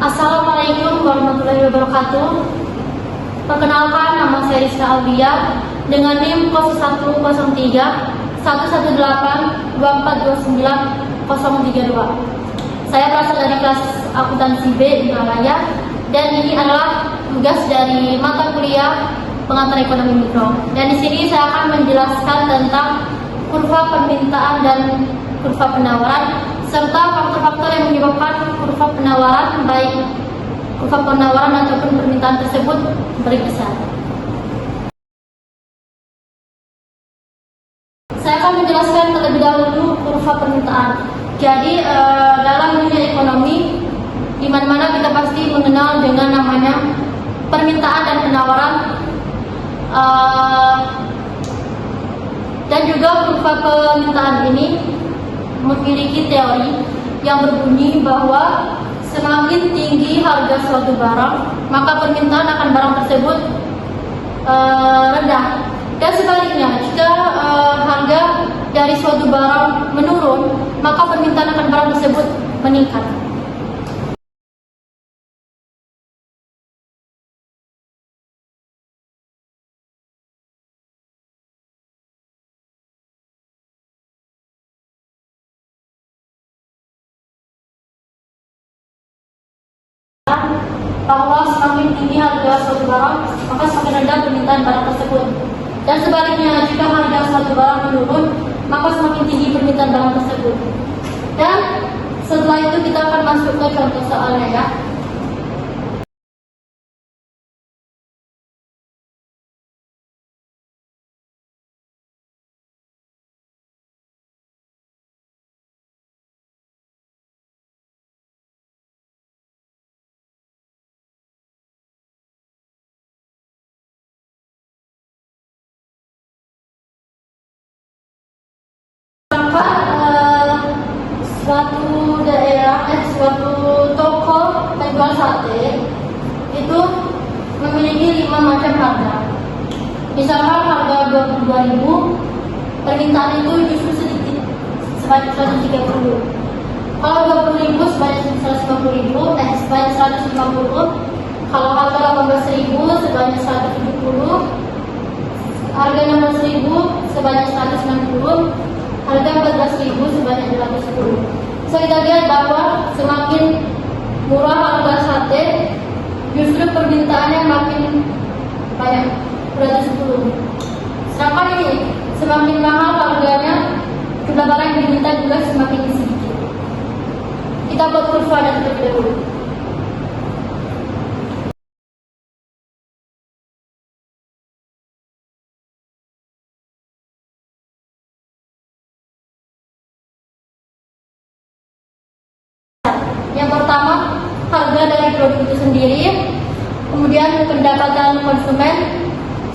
Assalamualaikum warahmatullahi wabarakatuh. Perkenalkan, nama saya Rizka Albia dengan NIM 0103 118 2429 032. Saya berasal dari kelas akuntansi B Himalaya dan ini adalah tugas dari mata kuliah pengantar ekonomi mikro. Dan di sini saya akan menjelaskan tentang kurva permintaan dan kurva penawaran serta faktor-faktor yang menyebabkan kurva penawaran, baik kurva penawaran ataupun permintaan tersebut berkisar. Saya akan menjelaskan terlebih dahulu kurva permintaan. Jadi dalam dunia ekonomi, di mana-mana kita pasti mengenal dengan namanya permintaan dan penawaran, dan juga kurva permintaan ini memiliki teori yang berbunyi bahwa semakin tinggi harga suatu barang, maka permintaan akan barang tersebut rendah. Dan sebaliknya, jika harga dari suatu barang menurun, maka permintaan akan barang tersebut meningkat. Bahwa semakin tinggi harga suatu barang, maka semakin rendah permintaan barang tersebut. Dan sebaliknya, jika harga suatu barang menurun, maka semakin tinggi permintaan barang tersebut. Dan setelah itu kita akan masuk ke contoh soalnya ya. Suatu daerah, suatu toko penjual sate itu memiliki 5 macam harga. Misalkan harga 22.000, permintaan itu justru sedikit, sebanyak 130. Kalau 20.000 sebanyak 150.000, sebanyak 150. Kalau harga 18.000 sebanyak 170, harga 16.000 sebanyak 160, harga 14.000 sebanyak 210. Bisa kita lihat bahwa semakin murah harga sate, justru permintaannya makin banyak, 210. Sedangkan ini semakin mahal harganya, jumlah barang yang diminta juga semakin sedikit. Kita buat kurva terlebih dahulu. Yang pertama, harga dari produk itu sendiri, kemudian pendapatan konsumen,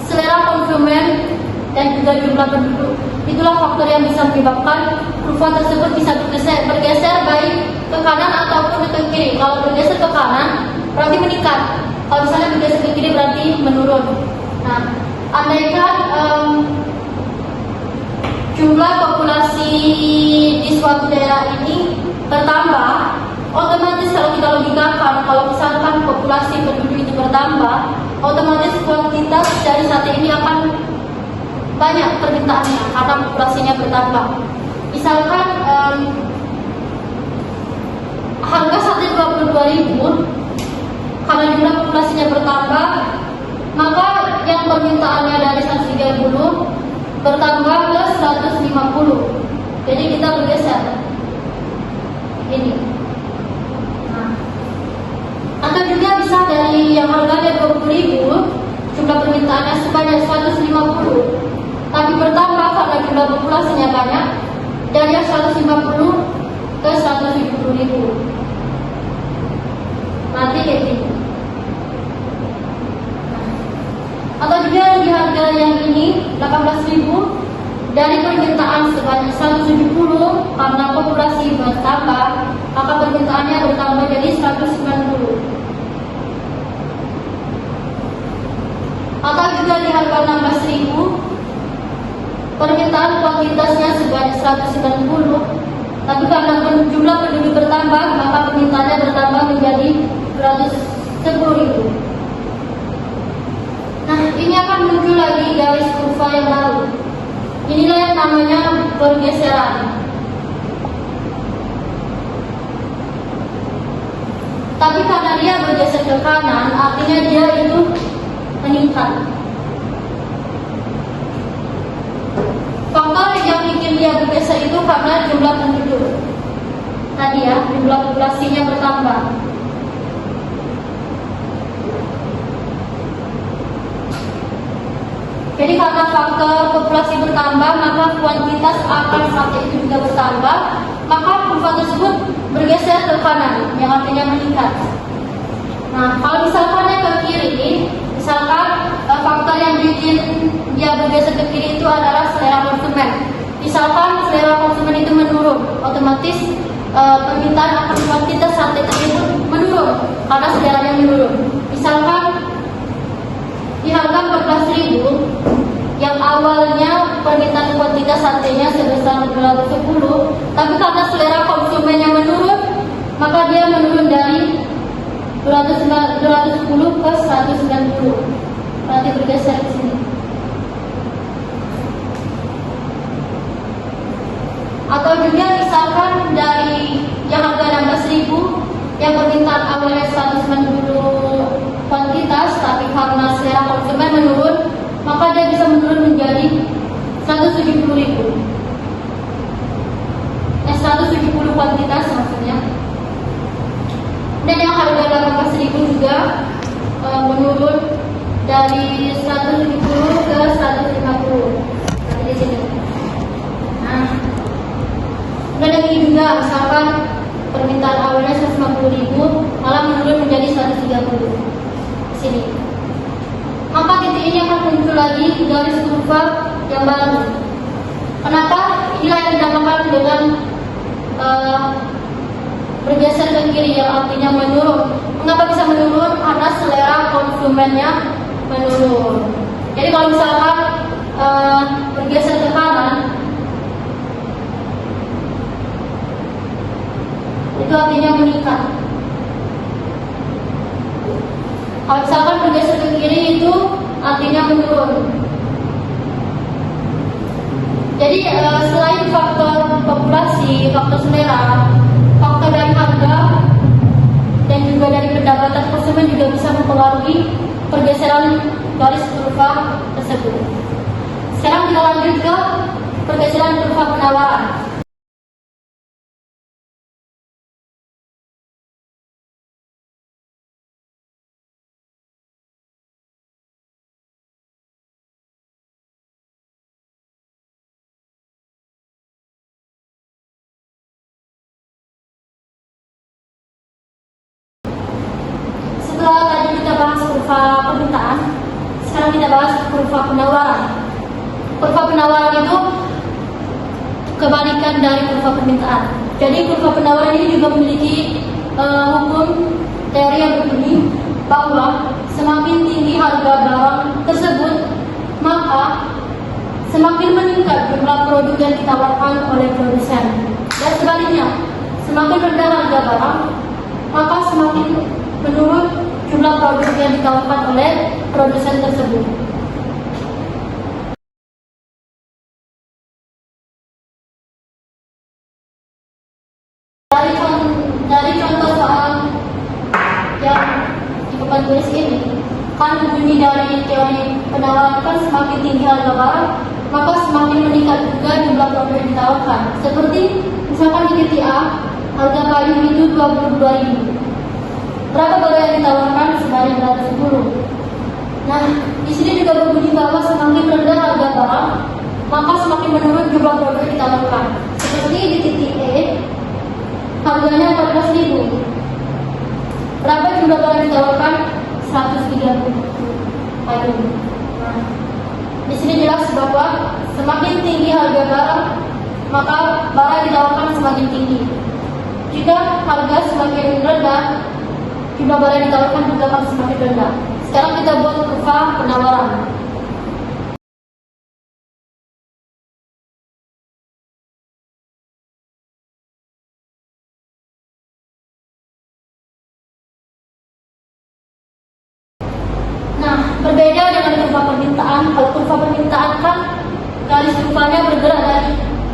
selera konsumen, dan juga jumlah penduduk. Itulah faktor yang bisa menyebabkan kurva tersebut bisa bergeser baik ke kanan ataupun ke kiri. Kalau bergeser ke kanan berarti meningkat, kalau misalnya bergeser ke kiri berarti menurun. Nah, andaikan jumlah populasi di suatu daerah ini bertambah, otomatis kalau kita logikakan, kalau misalkan populasi penduduk itu bertambah, otomatis kuantitas dari sate ini akan banyak permintaannya karena populasinya bertambah. Misalkan harga sate 22.000, karena jumlah populasinya bertambah, maka yang permintaannya dari 130 bertambah ke 150. Jadi kita bergeser ini. Atau juga bisa dari yang harganya 20.000, jumlah permintaannya sebanyak 150, tapi bertambah karena jumlah populasinya banyak, dari 150 ke 170.000. Nanti kayak gini. Atau juga di harga yang ini 18.000, dari permintaan sebanyak 170 karena populasi bertambah, maka permintaannya bertambah jadi 190. Atau juga di harga 16.000, permintaan kuantitasnya sebanyak 190, tapi karena jumlah penduduk bertambah, maka permintaannya bertambah menjadi 210.000. Nah, ini akan muncul lagi garis kurva yang baru. Inilah yang namanya pergeseran. Tapi karena dia bergeser ke kanan, artinya dia itu meningkat. Faktor yang bikin dia bergeser itu karena jumlah penduduk. Tadi ya, jumlah populasinya bertambah. Jadi karena faktor populasi bertambah, maka kuantitas akan sate itu juga bertambah, maka kurva tersebut bergeser ke kanan, yang artinya meningkat. Nah, kalau misalkan yang ke kiri, misalkan faktor yang bikin dia bergeser ke kiri itu adalah selera konsumen. Misalkan selera konsumen itu menurun, otomatis permintaan akan kuantitas sate tersebut menurun karena seleranya menurun. Misalkan di harga 14.000 yang awalnya permintaan kuantitas satenya sebesar 210, tapi karena selera konsumennya menurun, maka dia menurun dari 210 ke 190. Berarti bergeser ke sini. Atau juga misalkan dari yang harga 16.000 yang permintaan awalnya 190 kuantitas, tapi karena selera konsumen menurun, maka dia bisa menurun menjadi 170.000. 170 kuantitas maksudnya. Dan yang harga 18.000 juga menurun dari 170 ke 150. Nanti di sini. Nah, dan lagi juga misalkan permintaan awalnya 150.000 malah menurun menjadi 130 di sini. Maka titik ini akan muncul lagi garis kurva yang baru. Kenapa? Inilah yang dinamakan dengan bergeser ke kiri, yang artinya menurun. Mengapa bisa menurun? Karena selera konsumennya menurun. Jadi kalau misalkan bergeser ke kanan, itu artinya meningkat. Kalau misalkan bergeser ke kiri itu artinya menurun. Jadi selain faktor populasi, faktor selera, faktor dari harga, dan juga dari pendapatan konsumen juga bisa mempengaruhi pergeseran garis kurva tersebut. Sekarang kita lanjut ke pergeseran kurva penawaran. Setelah tadi kita bahas kurva permintaan, sekarang kita bahas kurva penawaran. Kurva penawaran itu kebalikan dari kurva permintaan. Jadi kurva penawaran ini juga memiliki hukum teori yang berbunyi bahwa semakin tinggi harga barang tersebut, maka semakin meningkat jumlah produk yang ditawarkan oleh produsen. Dan sebaliknya, semakin rendah harga barang, maka semakin menurun jumlah produk yang ditawarkan oleh produsen tersebut. Dari contoh soal yang di papan tulis ini, kan bunyi dari teori penawaran kan semakin tinggi harga barang, maka semakin meningkat juga jumlah produk yang ditawarkan. Seperti misalkan di titik A, harga payung itu 22.000. Berapa barang yang ditawarkan? Sebanyak 210. Nah, di sini juga berbunyi bahwa semakin rendah harga barang, maka semakin menurun jumlah produk yang ditawarkan. Seperti di titik E, harganya 14.000. Berapa jumlah barang yang ditawarkan? 130 payung. Nah, di sini jelas bahwa semakin tinggi harga barang, maka barang yang ditawarkan semakin tinggi. Jika harga semakin rendah, jumlah barang yang ditawarkan juga akan semakin rendah. Sekarang kita buat kurva penawaran. berbeda dengan kurva permintaan. Kalau kurva permintaan kan garis kurvanya bergerak dari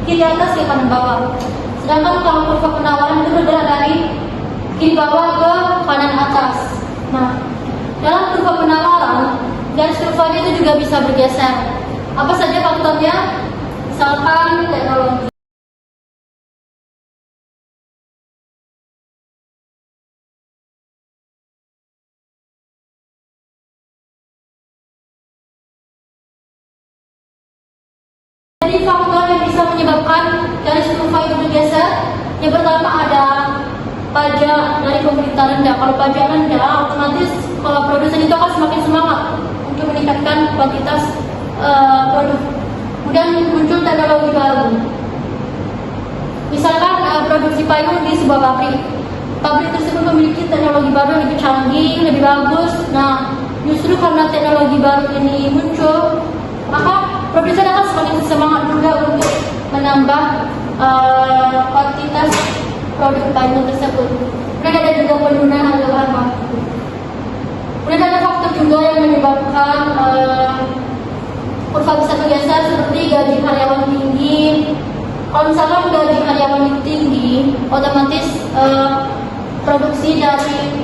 kiri atas ke kanan bawah. Sedangkan kalau kurva penawaran itu bergerak dari kiri bawah ke kanan atas. Nah, dalam kurva penawaran, garis kurvanya itu juga bisa bergeser. Apa saja faktornya? Misalkan teknologi. Jadi faktor yang bisa menyebabkan garis kurva itu bergeser, yang pertama ada pajak dari pemerintah rendah. Kalau pajak rendah, otomatis kalau produsen itu akan semakin semangat untuk meningkatkan kuantitas produk. Kemudian muncul teknologi baru. Misalkan produksi payung di sebuah pabrik. Pabrik tersebut memiliki teknologi baru yang lebih canggih, lebih bagus. Nah, justru karena teknologi baru ini muncul, maka produsen akan semakin semangat juga untuk menambah kuantitas produk payung tersebut. Kemudian ada juga penurunan harga bahan baku. Kemudian ada faktor juga yang menyebabkan kurva bisa bergeser seperti gaji karyawan tinggi. Kalau misalkan gaji karyawan itu tinggi, otomatis produksi dari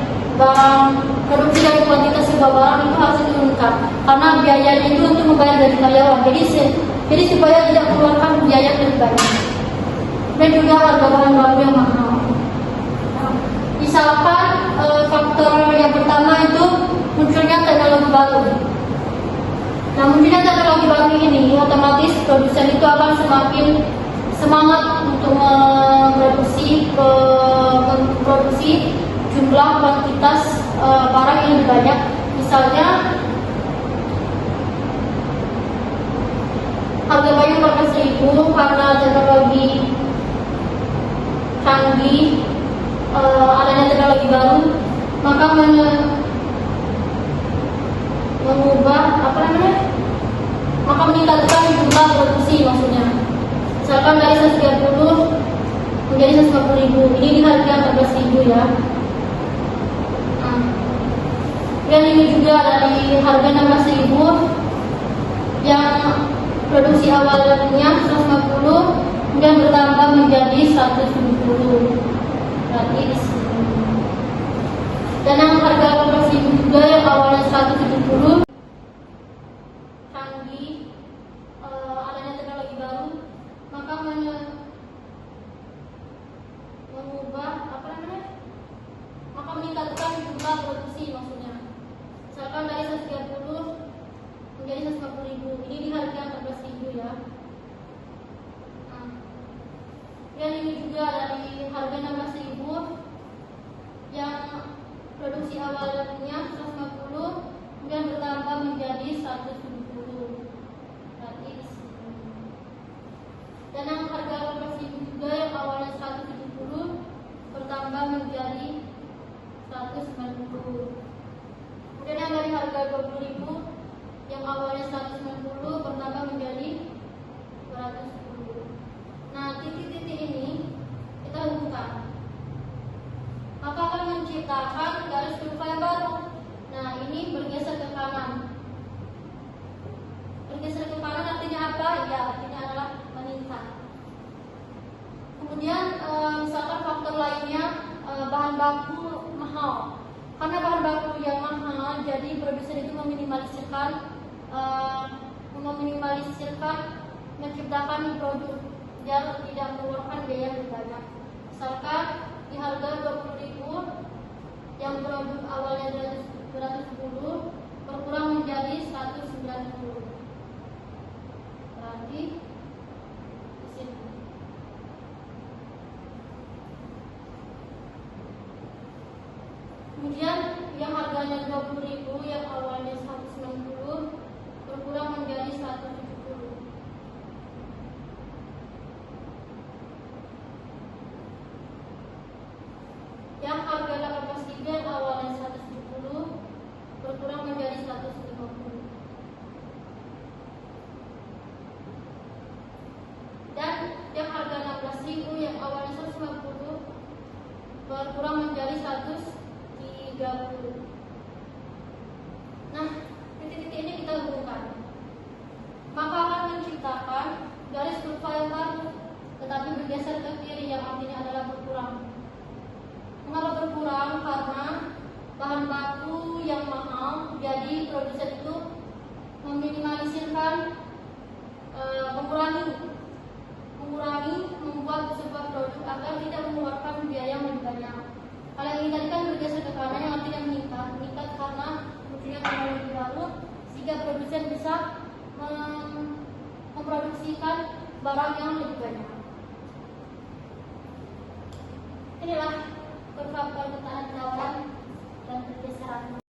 kuantitas sebuah barang itu harus diturunkan karena biayanya itu untuk membayar gaji karyawan. Jadi supaya tidak mengeluarkan biaya lebih banyak. Dan juga harga bahan baku yang mahal. Misalkan faktor yang pertama itu munculnya teknologi baru. Nah, munculnya teknologi baru ini otomatis produsen itu akan semakin semangat untuk memproduksi jumlah kuantitas barang yang lebih banyak. Misalnya harga payung harga 1.000 karena teknologi canggih, adanya teknologi baru, maka maka meningkatkan jumlah produksi maksudnya. Misalkan dari 130 menjadi 150.000, ini di harga 14.000 ya. Dan ini juga dari harga 16.000 yang produksi awalnya 150 kemudian bertambah menjadi 170. Berarti di sini. Dan yang harga 14.000 juga yang awalnya 170 canggih, adanya teknologi baru, maka maka meningkatkan jumlah produksi maksudnya. Misalkan dari 130 menjadi 150.000, ini di harga 14.000 ya. Dan ini juga dari harga 16.000 yang produksi awalnya 150 kemudian bertambah menjadi 170. Berarti di sini. Dan yang harga 14.000 juga yang awalnya 170 bertambah menjadi 190. Kemudian yang dari harga 20.000 yang awalnya 190 bertambah menjadi 210. Nah, titik-titik ini kita hubungkan, maka akan menciptakan garis kurva yang baru. Nah, ini bergeser ke kanan. Bergeser ke kanan artinya apa? Ya, artinya adalah meningkat. Kemudian misalkan faktor lainnya, bahan baku mahal. Karena bahan baku yang mahal, jadi produsen itu menciptakan produk yang tidak mengeluarkan biaya lebih banyak. Misalkan di harga 20.000 yang produk awalnya 210 berkurang menjadi 190. Berarti di sini. Kemudian yang harganya 20.000 yang awalnya 190 berkurang menjadi 170. Yang harga 18.000 yang awalnya 170 berkurang menjadi 150. Dan yang harga 16.000 yang awalnya 150 berkurang menjadi 130. Nah, titik digabungkan, maka akan menciptakan garis kurva yang baru, tetapi bergeser ke kiri yang artinya adalah berkurang. Mengapa berkurang? Karena bahan baku yang mahal, jadi produsen itu meminimalisirkan, membuat sebuah produk agar tidak mengeluarkan biaya yang lebih banyak. Hal yang ini tadi kan bergeser ke kanan yang artinya meningkat karena munculnya teknologi baru, sehingga produsen bisa memproduksikan barang yang lebih banyak. Inilah kurva permintaan tawaran dan pergeseran.